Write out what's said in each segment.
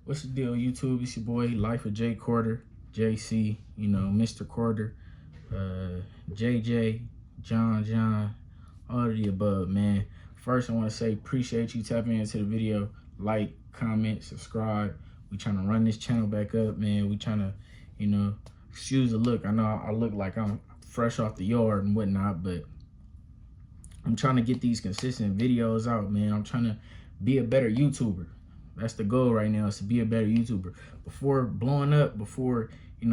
What's the deal, YouTube? It's your boy, Life of Jay Quarter, JC, Mr. Quarter, JJ, John, all of the above, man. First, I want to say appreciate you tapping into the video. Like, comment, subscribe. We trying to run this channel back up, man. We trying to, excuse the look. I know I look like I'm fresh off the yard and whatnot, but I'm trying to get these consistent videos out, man. I'm trying to be a better YouTuber. That's the goal right now, is to be a better YouTuber. Before blowing up, before,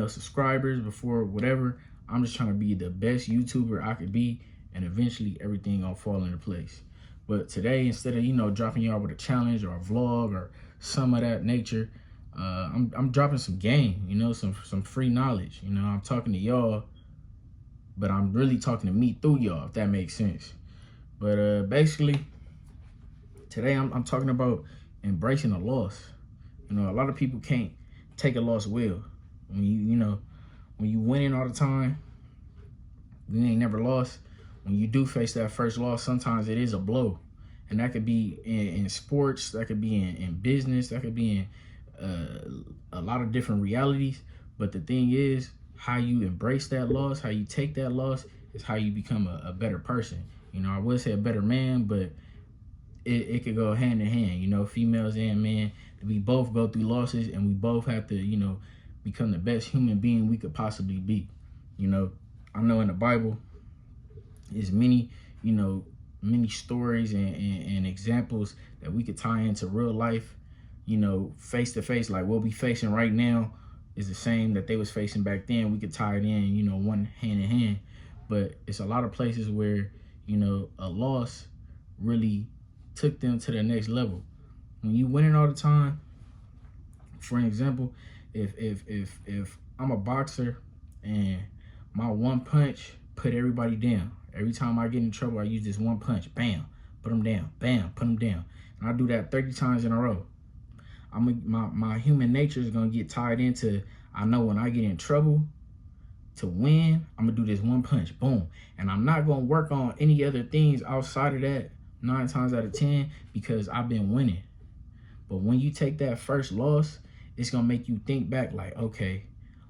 subscribers, before whatever, I'm just trying to be the best YouTuber I could be, and eventually everything gonna fall into place. But today, instead of, dropping y'all with a challenge or a vlog or some of that nature, I'm dropping some game, some free knowledge. I'm talking to y'all, but I'm really talking to me through y'all, if that makes sense. But basically, today I'm talking about embracing a loss. A lot of people can't take a loss well. When you winning all the time, you ain't never lost. When you do face that first loss, sometimes it is a blow. And that could be in sports, that could be in business, that could be in a lot of different realities. But the thing is, how you embrace that loss, how you take that loss, is how you become a better person. I would say a better man, but it could go hand in hand, females and men. We both go through losses, and we both have to, become the best human being we could possibly be. I know in the Bible, there's many, many stories and examples that we could tie into real life, face to face. Like what we facing right now is the same that they was facing back then. We could tie it in, one hand in hand. But it's a lot of places where, a loss really took them to the next level. When you winning all the time, for an example, if I'm a boxer and my one punch put everybody down, every time I get in trouble, I use this one punch, bam, put them down, bam, put them down. And I do that 30 times in a row. My human nature is gonna get tied into, I know when I get in trouble, to win, I'm gonna do this one punch, boom. And I'm not gonna work on any other things outside of that 9 times out of 10, because I've been winning. But when you take that first loss, it's gonna make you think back like, okay,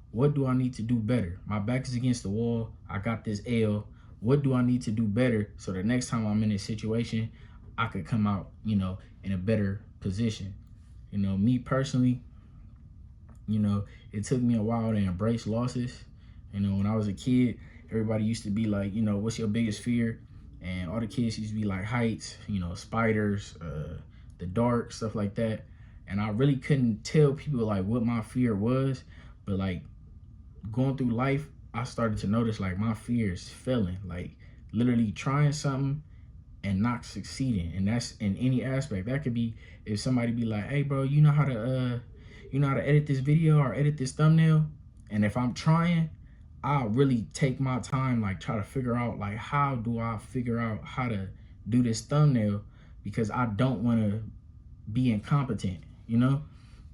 what do I need to do better? My back is against the wall. I got this L. What do I need to do better so the next time I'm in this situation, I could come out, in a better position? Me personally, it took me a while to embrace losses. When I was a kid, everybody used to be like, what's your biggest fear? And all the kids used to be like heights, spiders, the dark, stuff like that. And I really couldn't tell people like what my fear was. But like going through life, I started to notice like my fear is failing, like literally trying something and not succeeding. And that's in any aspect. That could be if somebody be like, hey bro, you know how to edit this video or edit this thumbnail? And if I'm trying, I'll really take my time, like try to figure out like, how do I figure out how to do this thumbnail? Because I don't want to be incompetent,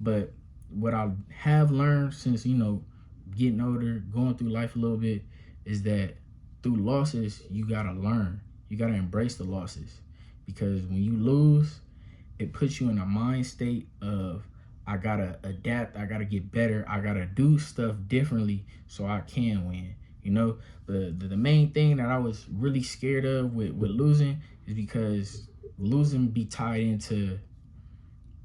But what I have learned since, getting older, going through life a little bit, is that through losses, you got to learn. You got to embrace the losses. Because when you lose, it puts you in a mind state of, I got to adapt, I got to get better, I got to do stuff differently so I can win. The main thing that I was really scared of with losing is because losing be tied into,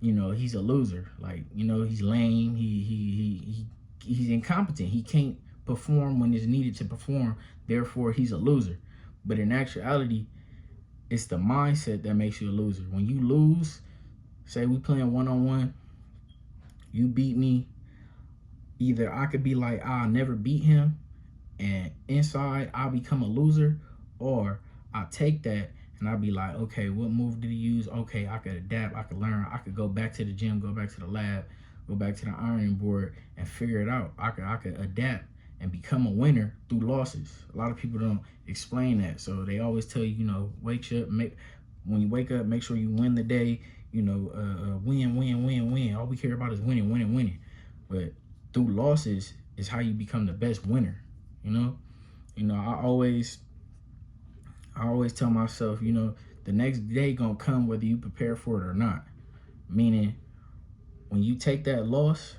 he's a loser. Like, he's lame, he's incompetent. He can't perform when it's needed to perform, therefore he's a loser. But in actuality, it's the mindset that makes you a loser. When you lose, say we playing one-on-one, you beat me, either I could be like, I'll never beat him, and inside I'll become a loser, or I take that and I'll be like, okay, what move did he use? Okay, I could adapt, I could learn, I could go back to the gym, go back to the lab, go back to the ironing board and figure it out. I could adapt and become a winner through losses. A lot of people don't explain that. So they always tell you, wake up, when you wake up, make sure you win the day, win. All we care about is winning. But through losses is how you become the best winner, I always tell myself, the next day gonna come whether you prepare for it or not. Meaning, when you take that loss,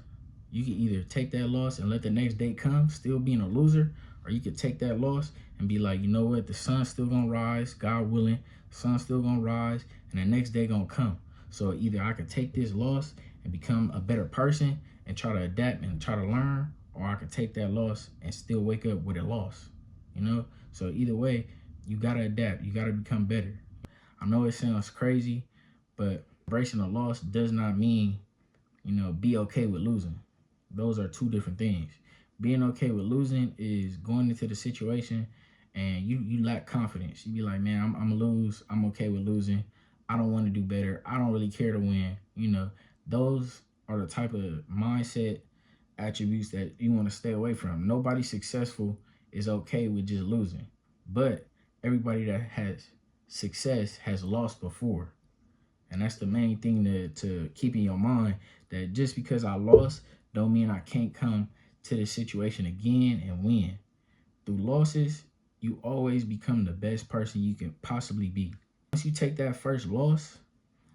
you can either take that loss and let the next day come, still being a loser, or you could take that loss and be like, you know what, the sun's still gonna rise, God willing, the sun's still gonna rise, and the next day gonna come. So either I could take this loss and become a better person and try to adapt and try to learn, or I could take that loss and still wake up with a loss, you know? So either way, you gotta adapt, you gotta become better. I know it sounds crazy, but embracing a loss does not mean, you know, be okay with losing. Those are two different things. Being okay with losing is going into the situation and you lack confidence. You be like, man, I'm gonna lose. I'm okay with losing. I don't want to do better. I don't really care to win. You know, those are the type of mindset attributes that you want to stay away from. Nobody successful is okay with just losing. But everybody that has success has lost before. And that's the main thing to keep in your mind, that just because I lost don't mean I can't come to the situation again and win. Through losses, you always become the best person you can possibly be. Once you take that first loss,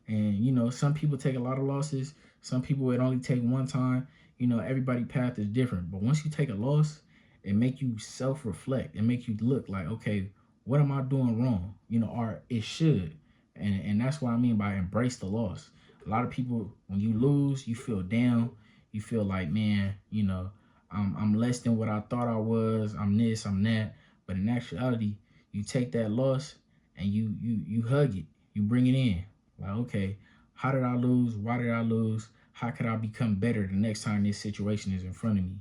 and you know, some people take a lot of losses, some people it only take one time, you know, everybody's path is different. But once you take a loss, it make you self-reflect. It make you look like, okay, what am I doing wrong? You know, or it should. And that's what I mean by embrace the loss. A lot of people, when you lose, you feel down. You feel like, man, you know, I'm less than what I thought I was. I'm this, I'm that. But in actuality, you take that loss and you hug it. You bring it in. Like, okay, how did I lose? Why did I lose? How could I become better the next time this situation is in front of me?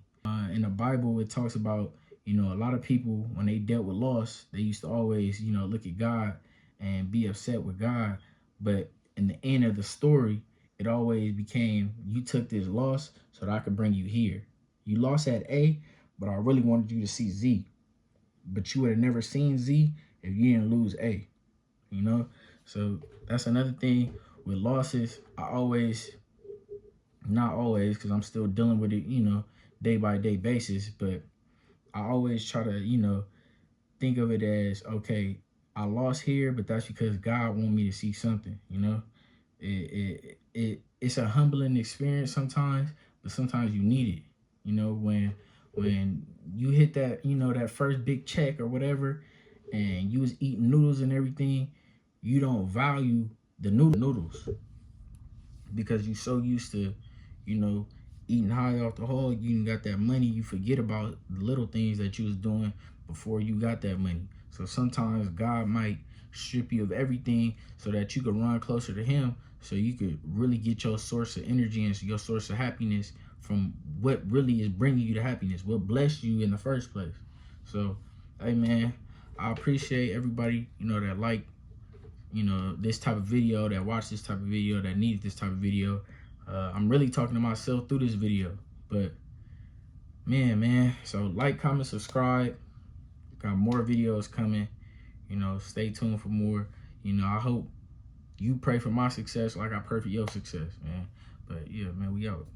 In the Bible, it talks about, you know, a lot of people, when they dealt with loss, they used to always, you know, look at God and be upset with God. But in the end of the story, it always became, you took this loss so that I could bring you here. You lost at A, but I really wanted you to see Z. But you would have never seen Z if you didn't lose A, you know? So that's another thing with losses. I always, not always, because I'm still dealing with it, you know, day by day basis, but I always try to, you know, think of it as, okay, I lost here, but that's because God wanted me to see something, you know? It's a humbling experience sometimes, but sometimes you need it. You know, when you hit that, you know, that first big check or whatever, and you was eating noodles and everything, you don't value the noodles because you so used to, you know, eating high off the hog. You got that money, you forget about the little things that you was doing before you got that money. So sometimes God might strip you of everything so that you can run closer to him, so you could really get your source of energy and your source of happiness from what really is bringing you the happiness, what blessed you in the first place. So, hey man, I appreciate everybody, you know, that like, you know, this type of video, that watch this type of video, that needs this type of video. I'm really talking to myself through this video, but man, so like, comment, subscribe. Got more videos coming, you know, stay tuned for more. You know, I hope you pray for my success like I pray for your success, man. But yeah, man, we out.